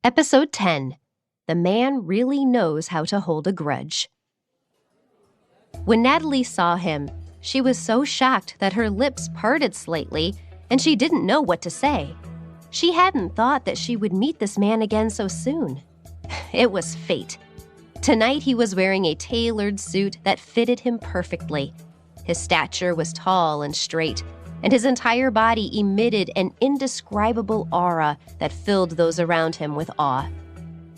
Episode 10. The Man Really Knows How to Hold a Grudge. When Natalie saw him, she was so shocked that her lips parted slightly and she didn't know what to say. She hadn't thought that she would meet this man again so soon. It was fate. Tonight he was wearing a tailored suit that fitted him perfectly. His stature was tall and straight, and his entire body emitted an indescribable aura that filled those around him with awe.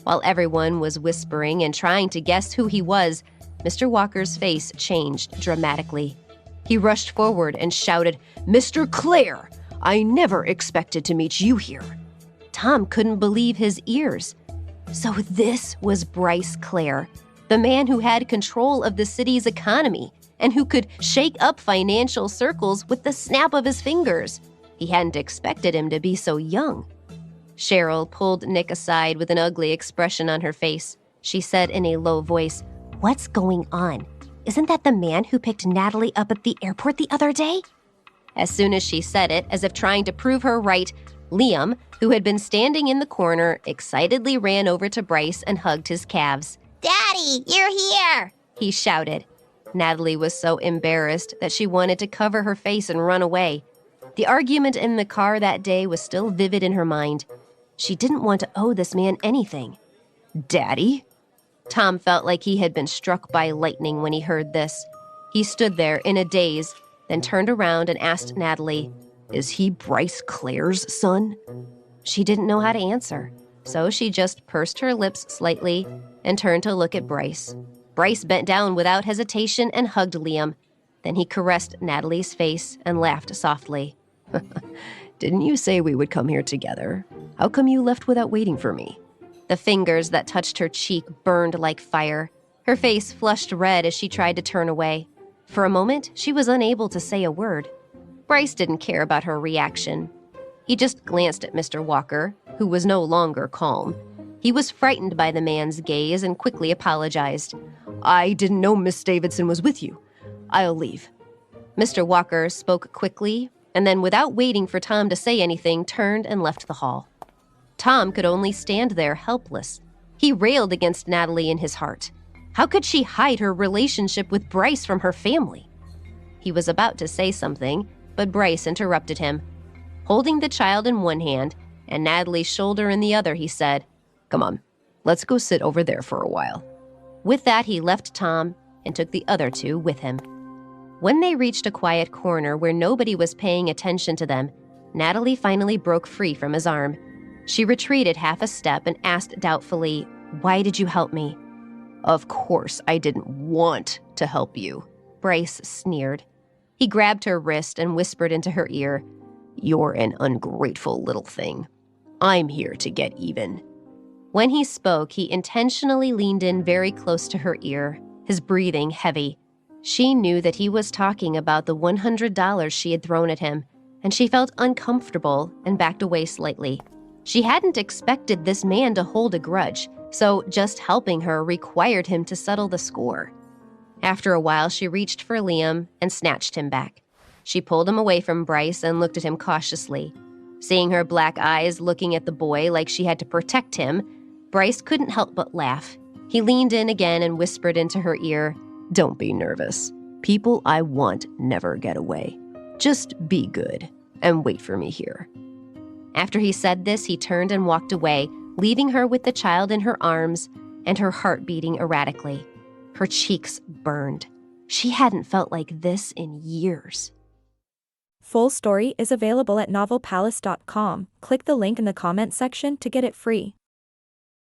While everyone was whispering and trying to guess who he was, Mr. Walker's face changed dramatically. He rushed forward and shouted, "Mr. Clare, I never expected to meet you here." Tom couldn't believe his ears. So this was Bryce Clare, the man who had control of the city's economy and who could shake up financial circles with the snap of his fingers. He hadn't expected him to be so young. Cheryl pulled Nick aside with an ugly expression on her face. She said in a low voice, "What's going on? Isn't that the man who picked Natalie up at the airport the other day?" As soon as she said it, as if trying to prove her right, Liam, who had been standing in the corner, excitedly ran over to Bryce and hugged his calves. "Daddy, you're here!" he shouted. Natalie was so embarrassed that she wanted to cover her face and run away. The argument in the car that day was still vivid in her mind. She didn't want to owe this man anything. "Daddy?" Tom felt like he had been struck by lightning when he heard this. He stood there in a daze, then turned around and asked Natalie, "Is he Bryce Clare's son?" She didn't know how to answer, so she just pursed her lips slightly and turned to look at Bryce. Bryce bent down without hesitation and hugged Liam. Then he caressed Natalie's face and laughed softly. "Didn't you say we would come here together? How come you left without waiting for me?" The fingers that touched her cheek burned like fire. Her face flushed red as she tried to turn away. For a moment, she was unable to say a word. Bryce didn't care about her reaction. He just glanced at Mr. Walker, who was no longer calm. He was frightened by the man's gaze and quickly apologized. "I didn't know Miss Davidson was with you. I'll leave." Mr. Walker spoke quickly, and then without waiting for Tom to say anything, turned and left the hall. Tom could only stand there helpless. He railed against Natalie in his heart. How could she hide her relationship with Bryce from her family? He was about to say something, but Bryce interrupted him. Holding the child in one hand and Natalie's shoulder in the other, he said, "Come on, let's go sit over there for a while." With that, he left Tom and took the other two with him. When they reached a quiet corner where nobody was paying attention to them, Natalie finally broke free from his arm. She retreated half a step and asked doubtfully, "Why did you help me?" "Of course I didn't want to help you," Bryce sneered. He grabbed her wrist and whispered into her ear, "You're an ungrateful little thing. I'm here to get even." When he spoke, he intentionally leaned in very close to her ear, his breathing heavy. She knew that he was talking about the $100 she had thrown at him, and she felt uncomfortable and backed away slightly. She hadn't expected this man to hold a grudge, so just helping her required him to settle the score. After a while, she reached for Liam and snatched him back. She pulled him away from Bryce and looked at him cautiously. Seeing her black eyes looking at the boy like she had to protect him, Bryce couldn't help but laugh. He leaned in again and whispered into her ear, "Don't be nervous. People I want never get away. Just be good and wait for me here." After he said this, he turned and walked away, leaving her with the child in her arms and her heart beating erratically. Her cheeks burned. She hadn't felt like this in years. Full story is available at novelpalace.com. Click the link in the comment section to get it free.